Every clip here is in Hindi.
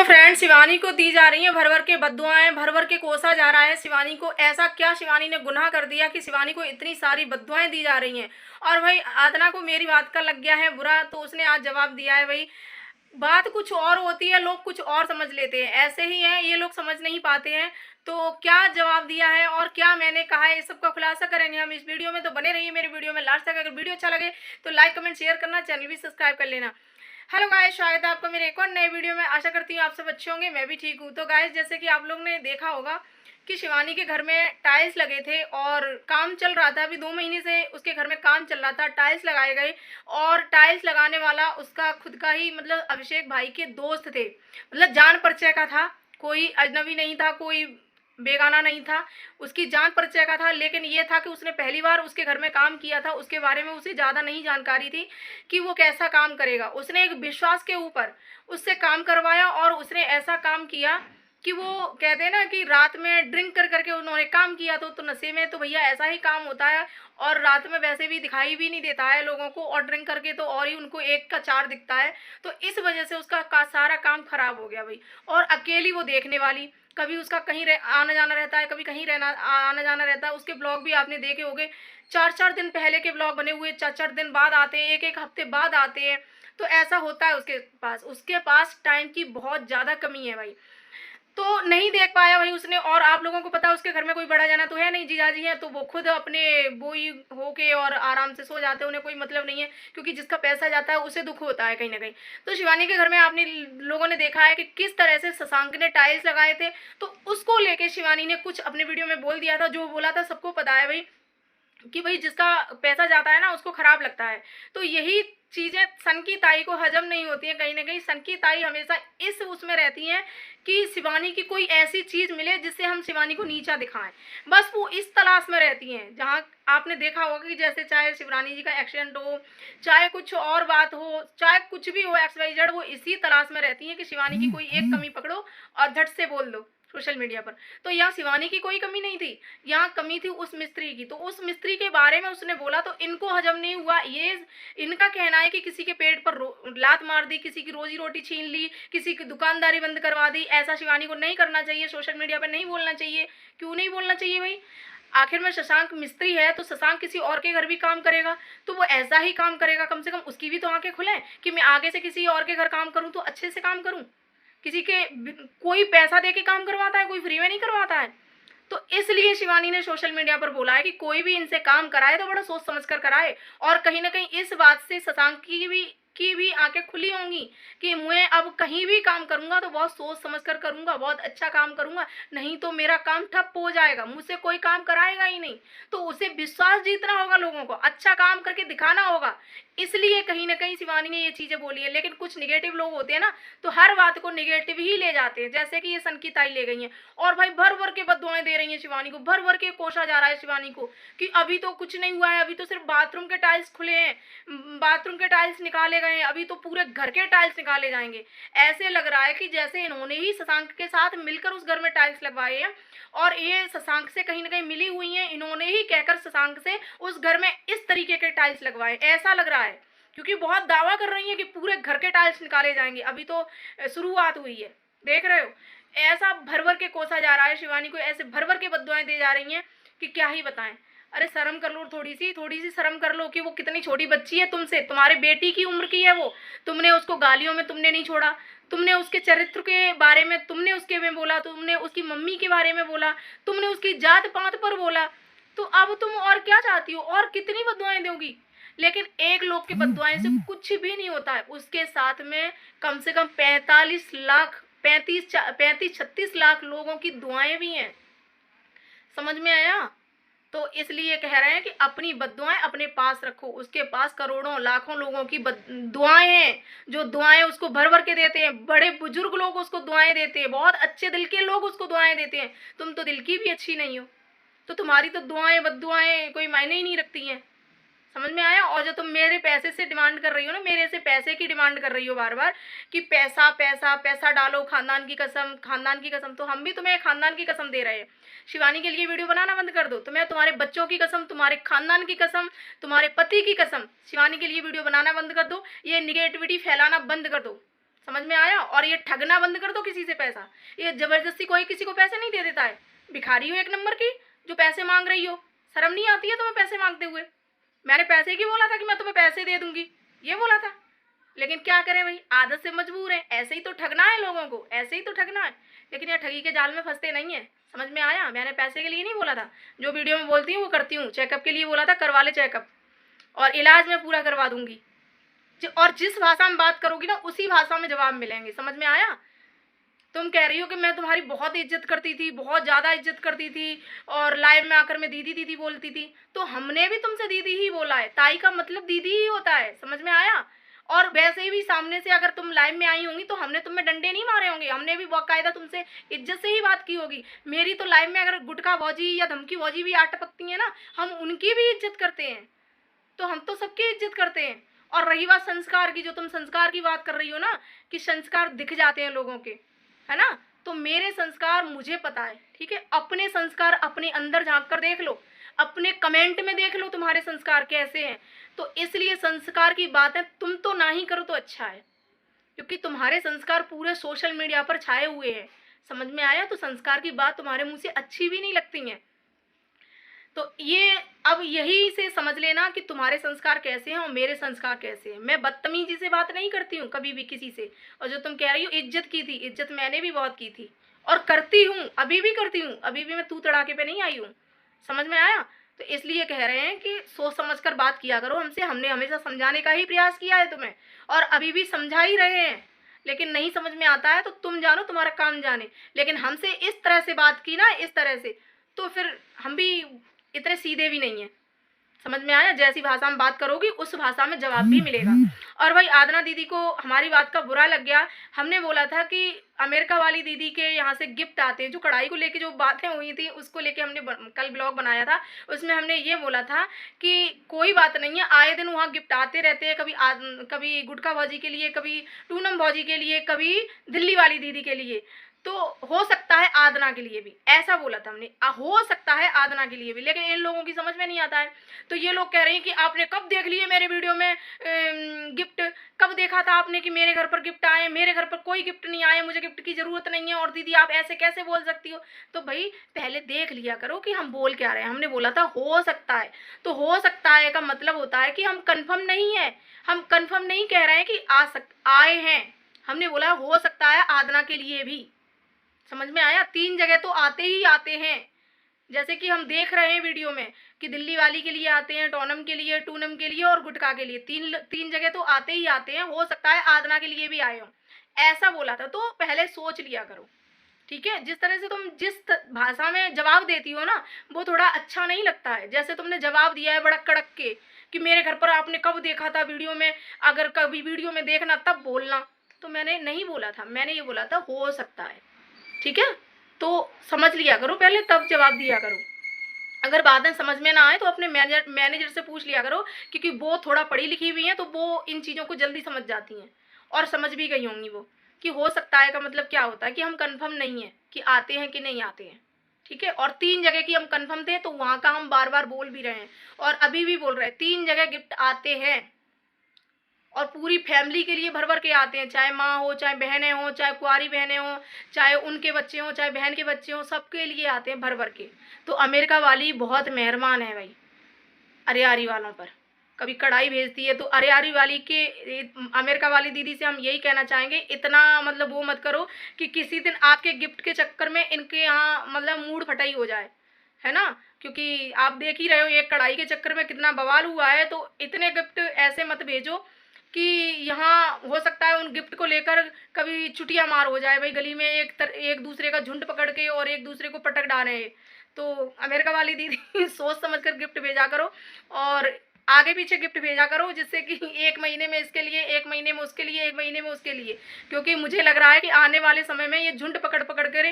तो फ्रेंड, शिवानी को दी जा रही है भर भर के बद्दुआएं, भर भर के कोसा जा रहा है शिवानी को। ऐसा क्या शिवानी ने गुनाह कर दिया कि शिवानी को इतनी सारी बद्दुआएं दी जा रही हैं। और भाई आतना को मेरी बात का लग गया है बुरा, तो उसने आज जवाब दिया है। भाई बात कुछ और होती है, लोग कुछ और समझ लेते हैं। ऐसे ही है, ये लोग समझ नहीं पाते हैं। तो क्या जवाब दिया है और क्या मैंने कहा है, इस सब का खुलासा करेंगे हम इस वीडियो में। तो बने रहिए मेरे वीडियो में लास्ट तक। अगर वीडियो अच्छा लगे तो लाइक कमेंट शेयर करना, चैनल भी सब्सक्राइब कर लेना। हेलो गाइस, स्वागत है आपका मेरे एक और नए वीडियो में। आशा करती हूँ आप सब अच्छे होंगे, मैं भी ठीक हूँ। तो गाइस, जैसे कि आप लोग ने देखा होगा कि शिवानी के घर में टाइल्स लगे थे और काम चल रहा था। अभी 2 महीने से उसके घर में काम चल रहा था, टाइल्स लगाए गए। और टाइल्स लगाने वाला उसका खुद का ही मतलब अभिषेक भाई के दोस्त थे, मतलब जान परिचय का था, कोई अजनबी नहीं था, कोई बेगाना नहीं था, उसकी जान परिचय का था। लेकिन ये था कि उसने पहली बार उसके घर में काम किया था, उसके बारे में उसे ज़्यादा नहीं जानकारी थी कि वो कैसा काम करेगा। उसने एक विश्वास के ऊपर उससे काम करवाया और उसने ऐसा काम किया कि वो कहते हैं ना कि रात में ड्रिंक कर करके उन्होंने काम किया। तो नशे में तो भैया ऐसा ही काम होता है। और रात में वैसे भी दिखाई भी नहीं देता है लोगों को, और ड्रिंक करके तो और ही उनको एक का चार दिखता है। तो इस वजह से उसका सारा काम खराब हो गया भाई। और अकेली वो देखने वाली, कभी उसका कहीं आना जाना रहता है, कभी कहीं रहना आना जाना रहता है। उसके ब्लॉग भी आपने देखे होंगे, 4-4 दिन पहले के ब्लॉग बने हुए, 4-4 दिन बाद आते हैं, एक एक हफ्ते बाद आते हैं। तो ऐसा होता है उसके पास टाइम की बहुत ज़्यादा कमी है भाई। तो नहीं देख पाया भाई उसने। और आप लोगों को पता है उसके घर में कोई बड़ा जाना तो है नहीं, जीजाजी है, तो वो खुद अपने बोई होके और आराम से सो जाते हैं, उन्हें कोई मतलब नहीं है। क्योंकि जिसका पैसा जाता है उसे दुख होता है कहीं ना कहीं। तो शिवानी के घर में आपने लोगों ने देखा है कि किस तरह से शशांक ने टाइल्स लगाए थे। तो उसको लेके शिवानी ने कुछ अपने वीडियो में बोल दिया था। जो बोला था सबको पता है भाई कि भाई जिसका पैसा जाता है ना उसको खराब लगता है। तो यही चीज़ें सन की ताई को हजम नहीं होती हैं। कहीं ना कहीं सन की ताई हमेशा इस उसमें रहती हैं कि शिवानी की कोई ऐसी चीज़ मिले जिससे हम शिवानी को नीचा दिखाएं। बस वो इस तलाश में रहती हैं। जहाँ आपने देखा होगा कि जैसे चाहे शिवरानी जी का एक्सीडेंट हो, चाहे कुछ और बात हो, चाहे कुछ भी हो, XYZ, वो इसी तलाश में रहती हैं कि शिवानी की कोई एक कमी पकड़ो और झट से बोल दो सोशल मीडिया पर। तो यहाँ शिवानी की कोई कमी नहीं थी, यहाँ कमी थी उस मिस्त्री की। तो उस मिस्त्री के बारे में उसने बोला तो इनको हजम नहीं हुआ। ये इनका कहना है कि किसी के पेट पर लात मार दी, किसी की रोजी रोटी छीन ली, किसी की दुकानदारी बंद करवा दी। ऐसा शिवानी को नहीं करना चाहिए, सोशल मीडिया पर नहीं बोलना चाहिए। क्यों नहीं बोलना चाहिए भाई? आखिर में शशांक मिस्त्री है तो शशांक किसी और के घर भी काम करेगा तो वो ऐसा ही काम करेगा। कम से कम उसकी भी तो आंखें खुले कि मैं आगे से किसी और के घर काम करूँ तो अच्छे से काम करूँ। किसी के कोई पैसा दे के काम करवाता है, कोई फ्री में नहीं करवाता है। तो इसलिए शिवानी ने सोशल मीडिया पर बोला है कि कोई भी इनसे काम कराए तो बड़ा सोच समझ कर कराए। और कहीं ना कहीं इस बात से शशांक की भी आंखें खुली होंगी कि मैं अब कहीं भी काम करूंगा तो बहुत सोच समझ कर करूंगा, बहुत अच्छा काम करूंगा, नहीं तो मेरा काम ठप हो जाएगा, मुझसे कोई काम कराएगा ही नहीं। तो उसे विश्वास जीतना होगा, लोगों को अच्छा काम करके दिखाना होगा। इसलिए कहीं ना कहीं शिवानी ने ये चीजें बोली है। लेकिन कुछ निगेटिव लोग होते हैं ना, तो हर बात को निगेटिव ही ले जाते हैं, जैसे कि ये सन की ताई ले गई हैं। और भाई भर भर के बददुआएं दे रही हैं शिवानी को, भर भर के कोसा जा रहा है शिवानी को कि अभी तो कुछ नहीं हुआ है, अभी तो सिर्फ बाथरूम के टाइल्स खुले हैं, बाथरूम के टाइल्स निकाले गए हैं, अभी तो पूरे घर के टाइल्स निकाले जाएंगे। ऐसे लग रहा है कि जैसे इन्होंने ही शशांक के साथ मिलकर उस घर में टाइल्स लगवाए हैं और ये शशांक से कहीं ना कहीं मिली हुई हैं। इन्होंने ही कहकर शशांक से उस घर में इस तरीके के टाइल्स लगवाए, ऐसा लग रहा है। क्योंकि बहुत दावा कर रही है कि पूरे घर के टाइल्स निकाले जाएंगे, अभी तो शुरुआत हुई है, देख रहे हो। ऐसा भर भर के कोसा जा रहा है शिवानी को, ऐसे भर भर के बद्दुआएं दी जा रही हैं कि क्या ही बताएं। अरे शर्म कर लो, थोड़ी सी शर्म कर लो कि वो कितनी छोटी बच्ची है तुमसे, तुम्हारे बेटी की उम्र की है वो। तुमने उसको गालियों में तुमने नहीं छोड़ा, तुमने उसके चरित्र के बारे में तुमने उसके में बोला, तुमने उसकी मम्मी के बारे में बोला, तुमने उसकी जात पात पर बोला। तो अब तुम और क्या चाहती हो, और कितनी बद्दुआएं दोगी? लेकिन एक लोग की बद्दुआएं से कुछ भी नहीं होता है। उसके साथ में कम से कम 35-36 लाख लोगों की दुआएं भी हैं। समझ में आया? तो इसलिए कह रहे हैं कि अपनी बद्दुआएं अपने पास रखो। उसके पास करोड़ों लाखों लोगों की दुआएं हैं, जो दुआएं उसको भर भर के देते हैं। बड़े बुजुर्ग लोग उसको दुआएं देते हैं, बहुत अच्छे दिल के लोग उसको दुआएं देते हैं। तुम तो दिल की भी अच्छी नहीं हो, तो तुम्हारी तो दुआएं बद्दुआएं कोई मायने ही नहीं रखती हैं। समझ में आया? और जो तुम मेरे पैसे से डिमांड कर रही हो ना, मेरे से पैसे की डिमांड कर रही हो बार बार कि पैसा पैसा पैसा डालो, खानदान की कसम, खानदान की कसम, तो हम भी तुम्हें खानदान की कसम दे रहे हैं। शिवानी के लिए वीडियो बनाना बंद कर दो, तुम्हें तुम्हारे बच्चों की कसम, तुम्हारे खानदान की कसम, तुम्हारे पति की कसम, शिवानी के लिए वीडियो बनाना बंद कर दो, ये निगेटिविटी फैलाना बंद कर दो। समझ में आया? और ये ठगना बंद कर दो किसी से पैसा। ये जबरदस्ती कोई किसी को पैसे नहीं दे देता है। भिखारी हो एक नंबर की जो पैसे मांग रही हो, शर्म नहीं आती है तुम्हें पैसे मांगते हुए? मैंने पैसे की बोला था कि मैं तुम्हें पैसे दे दूंगी, ये बोला था। लेकिन क्या करें भाई, आदत से मजबूर है। ऐसे ही तो ठगना है लोगों को, ऐसे ही तो ठगना है। लेकिन ये ठगी के जाल में फंसते नहीं है। समझ में आया? मैंने पैसे के लिए नहीं बोला था। जो वीडियो में बोलती हूँ वो करती हूँ। चेकअप के लिए बोला था, करवा ले चेकअप, और इलाज मैं पूरा करवा दूंगी। और जिस भाषा में बात करोगी ना उसी भाषा में जवाब मिलेंगे। समझ में आया? तुम कह रही हो कि मैं तुम्हारी बहुत इज्जत करती थी, बहुत ज़्यादा इज्जत करती थी, और लाइव में आकर मैं दीदी दीदी बोलती थी, तो हमने भी तुमसे दीदी ही बोला है। ताई का मतलब दीदी ही होता है। समझ में आया? और वैसे भी सामने से अगर तुम लाइव में आई होंगी तो हमने तुम्हें डंडे नहीं मारे होंगे, हमने भी बाकायदा तुमसे इज्जत से ही बात की होगी। मेरी तो लाइव में अगर गुटखा भौजी या धमकी भौजी भी आ टपकती है ना, हम उनकी भी इज्जत करते हैं। तो हम तो सबकी इज्जत करते हैं। और रही बात संस्कार की, जो तुम संस्कार की बात कर रही हो ना कि संस्कार दिख जाते हैं लोगों के, है ना, तो मेरे संस्कार मुझे पता है। ठीक है, अपने संस्कार अपने अंदर झांक कर देख लो, अपने कमेंट में देख लो तुम्हारे संस्कार कैसे हैं। तो इसलिए संस्कार की बातें तुम तो ना ही करो तो अच्छा है, क्योंकि तुम्हारे संस्कार पूरे सोशल मीडिया पर छाए हुए हैं। समझ में आया? तो संस्कार की बात तुम्हारे मुंह से अच्छी भी नहीं लगती है। तो ये अब यही से समझ लेना कि तुम्हारे संस्कार कैसे हैं और मेरे संस्कार कैसे हैं। मैं बदतमीजी से बात नहीं करती हूँ कभी भी किसी से। और जो तुम कह रही हो इज्जत की थी, इज्जत मैंने भी बहुत की थी और करती हूँ, अभी भी करती हूँ। अभी भी मैं तू तड़ाके पे नहीं आई हूँ। समझ में आया? तो इसलिए कह रहे हैं कि सोच समझ कर बात किया करो हमसे। हमने हमेशा समझाने का ही प्रयास किया है तुम्हें, और अभी भी समझा ही रहे हैं। लेकिन नहीं समझ में आता है तो तुम जानो, तुम्हारा काम जाने। लेकिन हमसे इस तरह से बात की ना, इस तरह से, तो फिर हम भी इतने सीधे भी नहीं है। समझ में आया? जैसी भाषा में बात करोगी उस भाषा में जवाब भी मिलेगा। और भाई आदना दीदी को हमारी बात का बुरा लग गया। हमने बोला था कि अमेरिका वाली दीदी के यहाँ से गिफ्ट आते हैं। जो कढ़ाई को लेके जो बातें हुई थी उसको लेके हमने कल ब्लॉग बनाया था, उसमें हमने ये बोला था कि कोई बात नहीं है, आए दिन वहाँ गिफ्ट आते रहते हैं। कभी गुटखा भौजी के लिए, कभी टूनम भौजी के लिए, कभी दिल्ली वाली दीदी के लिए, तो हो सकता है आदना के लिए भी। ऐसा बोला था हमने, हो सकता है आदना के लिए भी। लेकिन इन लोगों की समझ में नहीं आता है। तो ये लोग कह रहे हैं कि आपने कब देख लिए मेरे वीडियो में गिफ्ट, कब देखा था आपने कि मेरे घर पर गिफ्ट आए? मेरे घर पर कोई गिफ्ट नहीं आए, मुझे गिफ्ट की ज़रूरत नहीं है, और दीदी आप ऐसे कैसे बोल सकती हो? तो भाई पहले देख लिया करो कि हम बोल क्या रहे हैं। हमने बोला था हो सकता है, तो हो सकता है का मतलब होता है कि हम कन्फर्म नहीं है। हम कन्फर्म नहीं कह रहे हैं कि आए हैं। हमने बोला हो सकता है आदना के लिए भी। समझ में आया? 3 जगह तो आते ही आते हैं। जैसे कि हम देख रहे हैं वीडियो में कि दिल्ली वाली के लिए आते हैं, टोनम के लिए, टूनम के लिए और गुटखा के लिए। तीन जगह तो आते ही आते हैं। हो सकता है आदना के लिए भी आए हो, ऐसा बोला था। तो पहले सोच लिया करो। ठीक है, जिस तरह से तुम जिस भाषा में जवाब देती हो ना, वो थोड़ा अच्छा नहीं लगता है। जैसे तुमने जवाब दिया है बड़ा कड़क के कि मेरे घर पर आपने कब देखा था वीडियो में, अगर कभी वीडियो में देखना तब बोलना। तो मैंने नहीं बोला था, मैंने ये बोला था हो सकता है। ठीक है, तो समझ लिया करो पहले, तब जवाब दिया करो। अगर बातें समझ में ना आए तो अपने मैनेजर से पूछ लिया करो, क्योंकि वो थोड़ा पढ़ी लिखी हुई हैं, तो वो इन चीज़ों को जल्दी समझ जाती हैं, और समझ भी गई होंगी वो कि हो सकता है का मतलब क्या होता है कि हम कंफर्म नहीं है कि आते हैं कि नहीं आते हैं। ठीक है, और 3 जगह की हम कंफर्म थे, तो वहाँ का हम बार बार बोल भी रहे हैं और अभी भी बोल रहे हैं, 3 जगह गिफ्ट आते हैं। और पूरी फैमिली के लिए भर भर के आते हैं, चाहे माँ हो, चाहे बहनें हो, चाहे कुंवारी बहनें हो, चाहे उनके बच्चे हों, चाहे बहन के बच्चे हों, सबके लिए आते हैं भर भर के। तो अमेरिका वाली बहुत मेहरबान है भाई अरियारी वालों पर। कभी कढ़ाई भेजती है तो अरियारी वाली के अमेरिका वाली दीदी से हम यही कहना चाहेंगे, इतना मतलब वो मत करो कि किसी दिन आपके गिफ्ट के चक्कर में इनके यहाँ मतलब मूड फटाई हो जाए, है ना। क्योंकि आप देख ही रहे हो एक कढ़ाई के चक्कर में कितना बवाल हुआ है। तो इतने गिफ्ट ऐसे मत भेजो कि यहाँ हो सकता है उन गिफ्ट को लेकर कभी चुटिया मार हो जाए भाई, गली में एक दूसरे का झुंड पकड़ के और एक दूसरे को पटक डाले। तो अमेरिका वाली दीदी सोच समझकर गिफ्ट भेजा करो, और आगे पीछे गिफ्ट भेजा करो, जिससे कि 1 महीने में इसके लिए, 1 महीने में उसके लिए, 1 महीने में उसके लिए। क्योंकि मुझे लग रहा है कि आने वाले समय में ये झुंड पकड़ पकड़ कर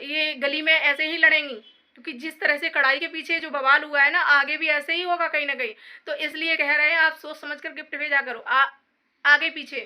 ये गली में ऐसे ही लड़ेंगी, क्योंकि जिस तरह से कढ़ाई के पीछे जो बवाल हुआ है ना, आगे भी ऐसे ही होगा कहीं ना कहीं। तो इसलिए कह रहे हैं आप सोच समझ कर गिफ्ट भेजा करो आगे पीछे।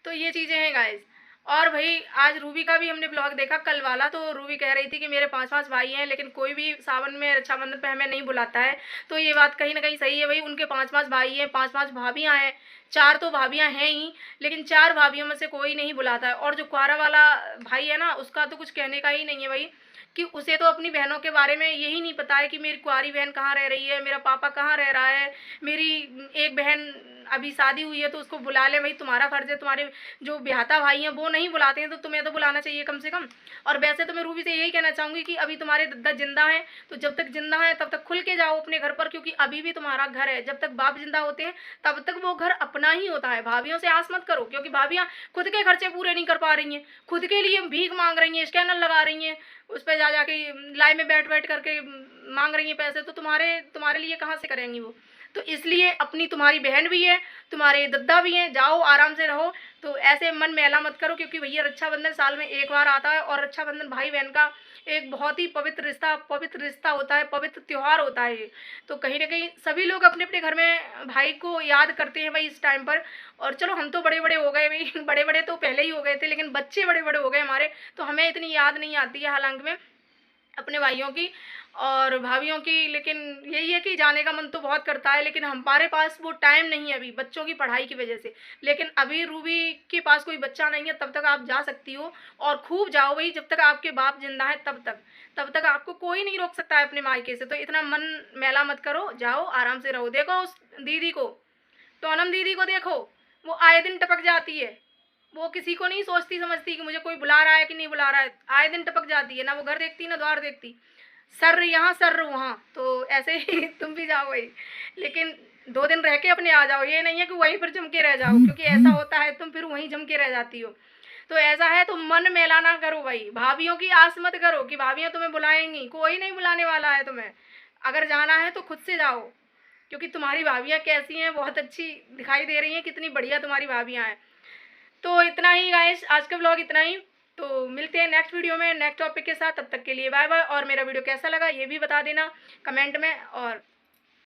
तो ये चीज़ें हैं गाइस। और भाई आज रूबी का भी हमने ब्लॉग देखा कल वाला, तो रूबी कह रही थी कि मेरे 5-5 भाई हैं लेकिन कोई भी सावन में रक्षाबंधन पे हमें नहीं बुलाता है। तो ये बात कहीं ना कहीं सही है भाई, उनके 5-5 भाई हैं, 5-5 भाभियाँ हैं, 4 तो भाभियाँ हैं ही, लेकिन 4 भाभियों में से कोई नहीं बुलाता है। और जो कुंवारा वाला भाई है ना, उसका तो कुछ कहने का ही नहीं है भाई, कि उसे तो अपनी बहनों के बारे में यही नहीं पता है कि मेरी कुंवारी बहन कहाँ रह रही है, मेरा पापा कहाँ रह रहा है, मेरी एक बहन अभी शादी हुई है तो उसको बुला ले। भाई तुम्हारा फर्ज है, तुम्हारे जो ब्याहता भाई हैं वो नहीं बुलाते हैं तो तुम्हें तो बुलाना चाहिए कम से कम। और वैसे तो मैं रूबी से यही कहना चाहूँगी कि अभी तुम्हारे दद्दा जिंदा हैं, तो जब तक जिंदा है तब तक खुल के जाओ अपने घर पर, क्योंकि अभी भी तुम्हारा घर है। जब तक बाप जिंदा होते हैं तब तक वो घर अपना ही होता है। भाभियों से आस मत करो, क्योंकि भाभियाँ खुद के खर्चे पूरे नहीं कर पा रही हैं, खुद के लिए भीख मांग रही हैं, स्कैनर लगा रही हैं, उस पर जा जाके लाइन में बैठ बैठ करके मांग रही हैं पैसे, तो तुम्हारे लिए कहाँ से करेंगी वो। तो इसलिए अपनी तुम्हारी बहन भी है, तुम्हारे दद्दा भी हैं, जाओ आराम से रहो। तो ऐसे मन मैला मत करो, क्योंकि भैया रक्षाबंधन साल में एक बार आता है, और रक्षाबंधन भाई बहन का एक बहुत ही पवित्र रिश्ता होता है, पवित्र त्यौहार होता है ये। तो कहीं ना कहीं सभी लोग अपने अपने घर में भाई को याद करते हैं भाई इस टाइम पर। और चलो हम तो बड़े बड़े हो गए भाई, बड़े बड़े तो पहले ही हो गए थे, लेकिन बच्चे बड़े बड़े हो गए हमारे, तो हमें इतनी याद नहीं आती है हालांकि में अपने भाइयों की और भाभियों की। लेकिन यही है कि जाने का मन तो बहुत करता है, लेकिन हमारे पास वो टाइम नहीं है अभी बच्चों की पढ़ाई की वजह से। लेकिन अभी रूबी के पास कोई बच्चा नहीं है, तब तक आप जा सकती हो, और खूब जाओ भाई, जब तक आपके बाप जिंदा है तब तक आपको कोई नहीं रोक सकता है अपने मायके से। तो इतना मन मैला मत करो, जाओ आराम से रहो। देखो उस दीदी को, टोनम दीदी को देखो, वो आए दिन टपक जाती है, वो किसी को नहीं सोचती समझती कि मुझे कोई बुला रहा है कि नहीं बुला रहा है, आए दिन टपक जाती है, ना वो घर देखती ना द्वार देखती, सर यहाँ सर वहाँ। तो ऐसे ही तुम भी जाओ भाई, लेकिन 2 दिन रह के अपने आ जाओ, ये नहीं है कि वहीं पर जम के रह जाओ, क्योंकि ऐसा होता है तुम फिर वहीं जम के रह जाती हो। तो ऐसा है तो मन मैला ना करो भाई, भाभियों की आस मत करो कि भाभियाँ तुम्हें बुलाएंगी, कोई नहीं बुलाने वाला है तुम्हें। अगर जाना है तो खुद से जाओ, क्योंकि तुम्हारी भाभियाँ कैसी हैं, बहुत अच्छी दिखाई दे रही हैं, कितनी बढ़िया तुम्हारी भाभियाँ हैं। तो इतना ही गाइस, आज का व्लॉग इतना ही। तो मिलते हैं नेक्स्ट वीडियो में नेक्स्ट टॉपिक के साथ, तब तक के लिए बाय बाय। और मेरा वीडियो कैसा लगा ये भी बता देना कमेंट में। और